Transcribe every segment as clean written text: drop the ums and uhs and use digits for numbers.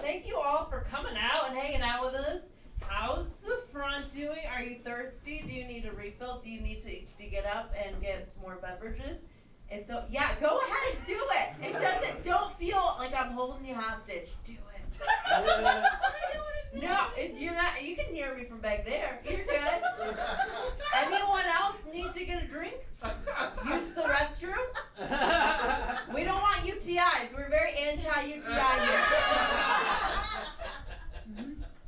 Thank you all for coming out and hanging out with us. How's the front doing? Are you thirsty? Do you need a refill? Do you need to get up and get more beverages? And so, yeah, go ahead and do it. Don't feel like I'm holding you hostage. Do it. No, you're not. You can hear me from back there. You're good. Anyone else need to get a drink? Use the restroom? We don't want UTIs. We're very anti-UTI here.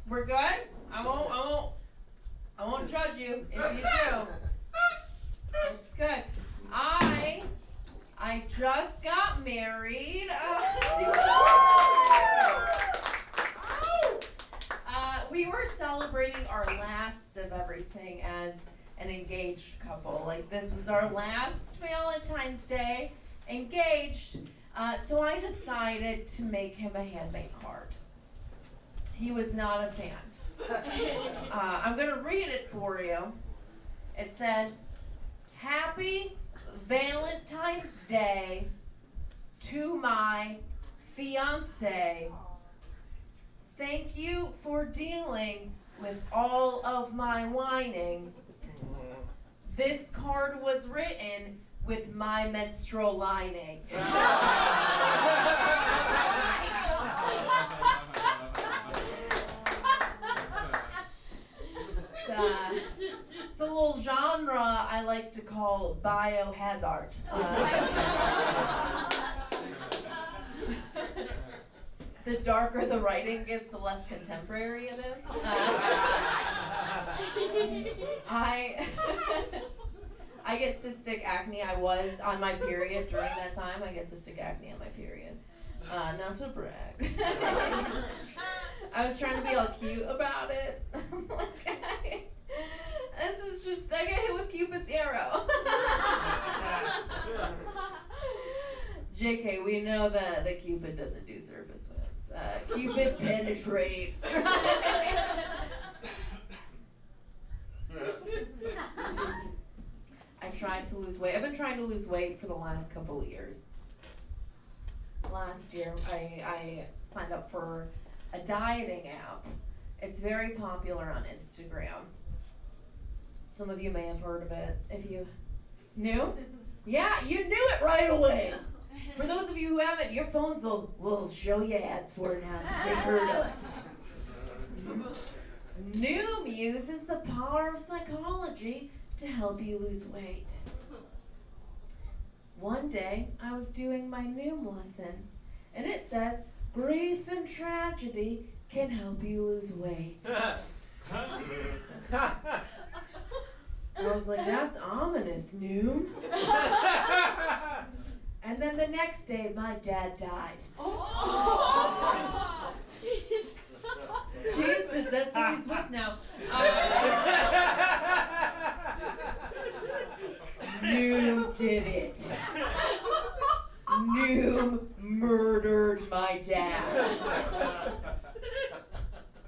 We're good? I won't judge you if you do. It's good. I just got married. We were celebrating our last of everything as an engaged couple. Like, this was our last Valentine's Day engaged. So I decided to make him a handmade card. He was not a fan. I'm going to read it for you. It said, "Happy Valentine's Day to my fiance. Thank you for dealing with all of my whining. This card was written with my menstrual lining." It's a little genre I like to call biohazard. The darker the writing gets, the less contemporary it is. I get cystic acne. I was on my period during that time. I get cystic acne on my period. Not to brag. I was trying to be all cute about it. I'm like, this is just, I got hit with Cupid's arrow. JK, we know that Cupid doesn't do surface wounds. Cupid penetrates. I tried to lose weight. I've been trying to lose weight for the last couple of years. Last year, I signed up for a dieting app. It's very popular on Instagram. Some of you may have heard of it. If you knew? Yeah, you knew it right away. For those of you who haven't, your phones will show you ads for it now because they heard us. Noom uses the power of psychology to help you lose weight. One day, I was doing my Noom lesson, and it says, "Grief and tragedy can help you lose weight." I was like, that's ominous, Noom. And then the next day, my dad died. Oh. Jesus, that's who he's with now. Noom did it. Noom murdered my dad.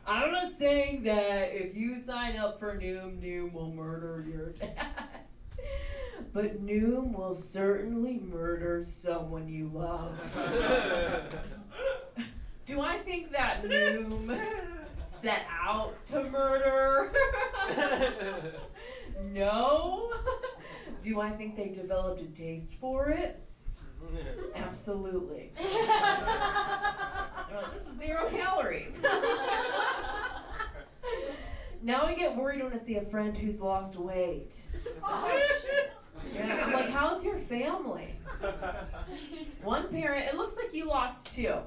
I'm not saying that if you sign up for Noom, Noom will murder your dad. But Noom will certainly murder someone you love. Do I think that Noom set out to murder? No. Do I think they developed a taste for it? Absolutely. They're like, this is 0 calories. Now I get worried when I see a friend who's lost weight. Oh, shit. Yeah, I'm like, how's your family? One parent, it looks like you lost 2.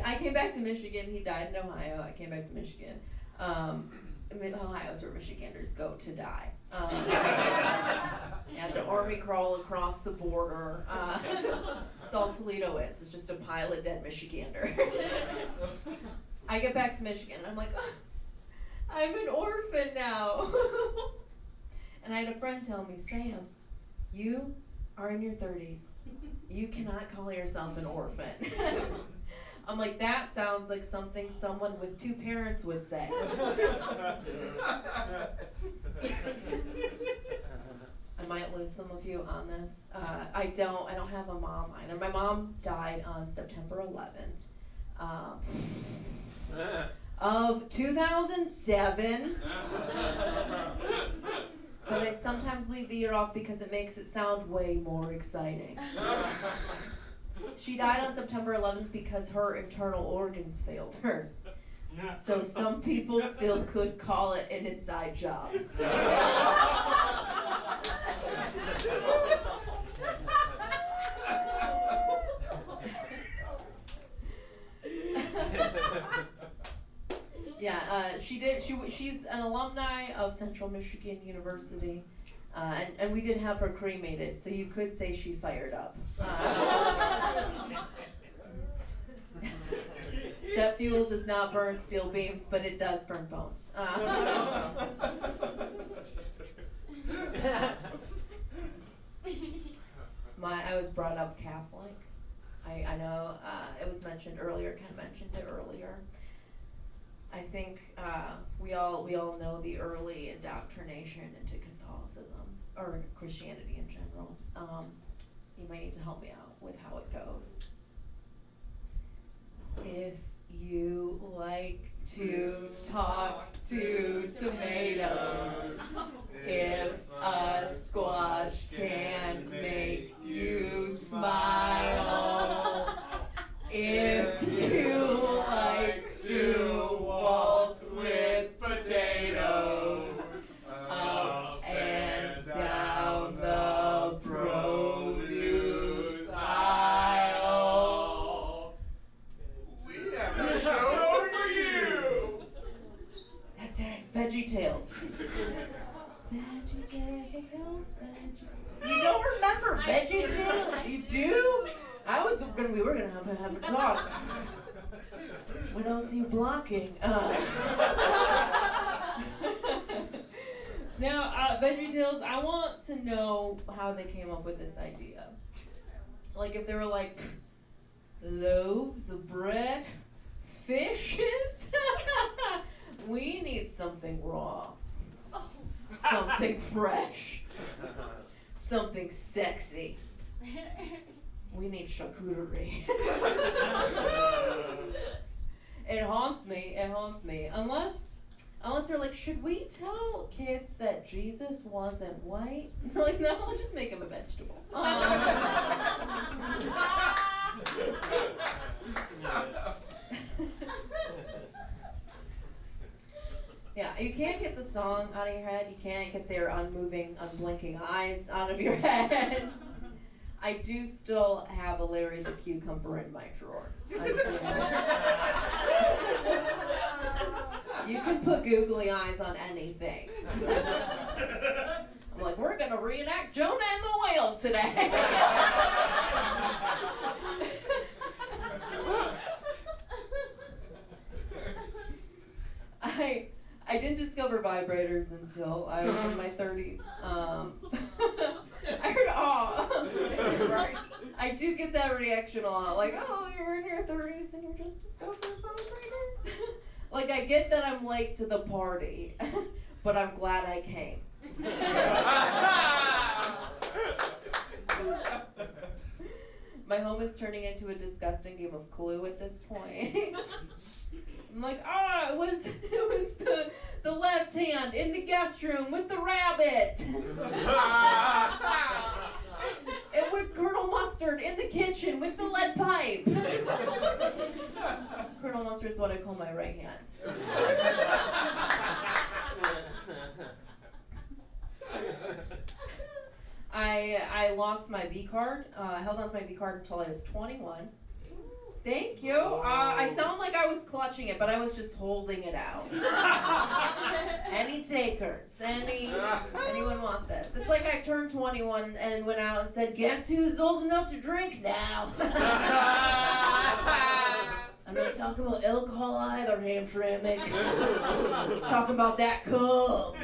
I came back to Michigan. He died in Ohio. I came back to Michigan. Ohio's where Michiganders go to die. Had to army crawl across the border. That's all Toledo is. It's just a pile of dead Michigander. I get back to Michigan, and I'm like, oh, I'm an orphan now. And I had a friend tell me, Sam, you are in your 30s. You cannot call yourself an orphan. I'm like, that sounds like something someone with 2 parents would say. I might lose some of you on this. I don't have a mom either. My mom died on September 11th of 2007. But I sometimes leave the year off because it makes it sound way more exciting. She died on September 11th because her internal organs failed her. So some people still could call it an inside job. Yeah, she's an alumni of Central Michigan University, and we did have her cremated, so you could say she fired up. Jet fuel does not burn steel beams, but it does burn bones. I was brought up Catholic. I know it was mentioned earlier. Ken mentioned it earlier. I think we all know the early indoctrination into Catholicism or Christianity in general. You might need to help me out with how it goes. If you like to talk to tomatoes, if a squash can make you smile, if you like to waltz with potatoes up and down the produce aisle, we have a show for you. That's right, Veggie Tales. Veggie Tales, Veggie. You don't remember Veggie Tales? You do? We were gonna have a talk. When I was you blocking. Now, Veggie Tales, I want to know how they came up with this idea. Like if they were like, loaves of bread, fishes? We need something raw. Something fresh. Something sexy. We need charcuterie. It haunts me. Unless they're like, should we tell kids that Jesus wasn't white? They're like, no, let's just make him a vegetable. Yeah, you can't get the song out of your head. You can't get their unmoving, unblinking eyes out of your head. I do still have a Larry the Cucumber in my drawer. You can put googly eyes on anything. I'm like, we're gonna reenact Jonah and the whale today. I didn't discover vibrators until I was in my 30s. I heard, right. I do get that reaction a lot, like, oh, you're in your 30s and you're just discovering vibrators. Like, I get that I'm late to the party, but I'm glad I came. My home is turning into a disgusting game of Clue at this point. I'm like, it was the left hand in the guest room with the rabbit. It was Colonel Mustard in the kitchen with the lead pipe. Colonel Mustard's what I call my right hand. I lost my V card. I held on to my V card until I was 21. Thank you. I sound like I was clutching it, but I was just holding it out. Any takers? Anyone want this? It's like I turned 21 and went out and said, guess who's old enough to drink now? I'm not talking about alcohol either, Hamtramck. Talking about that cup.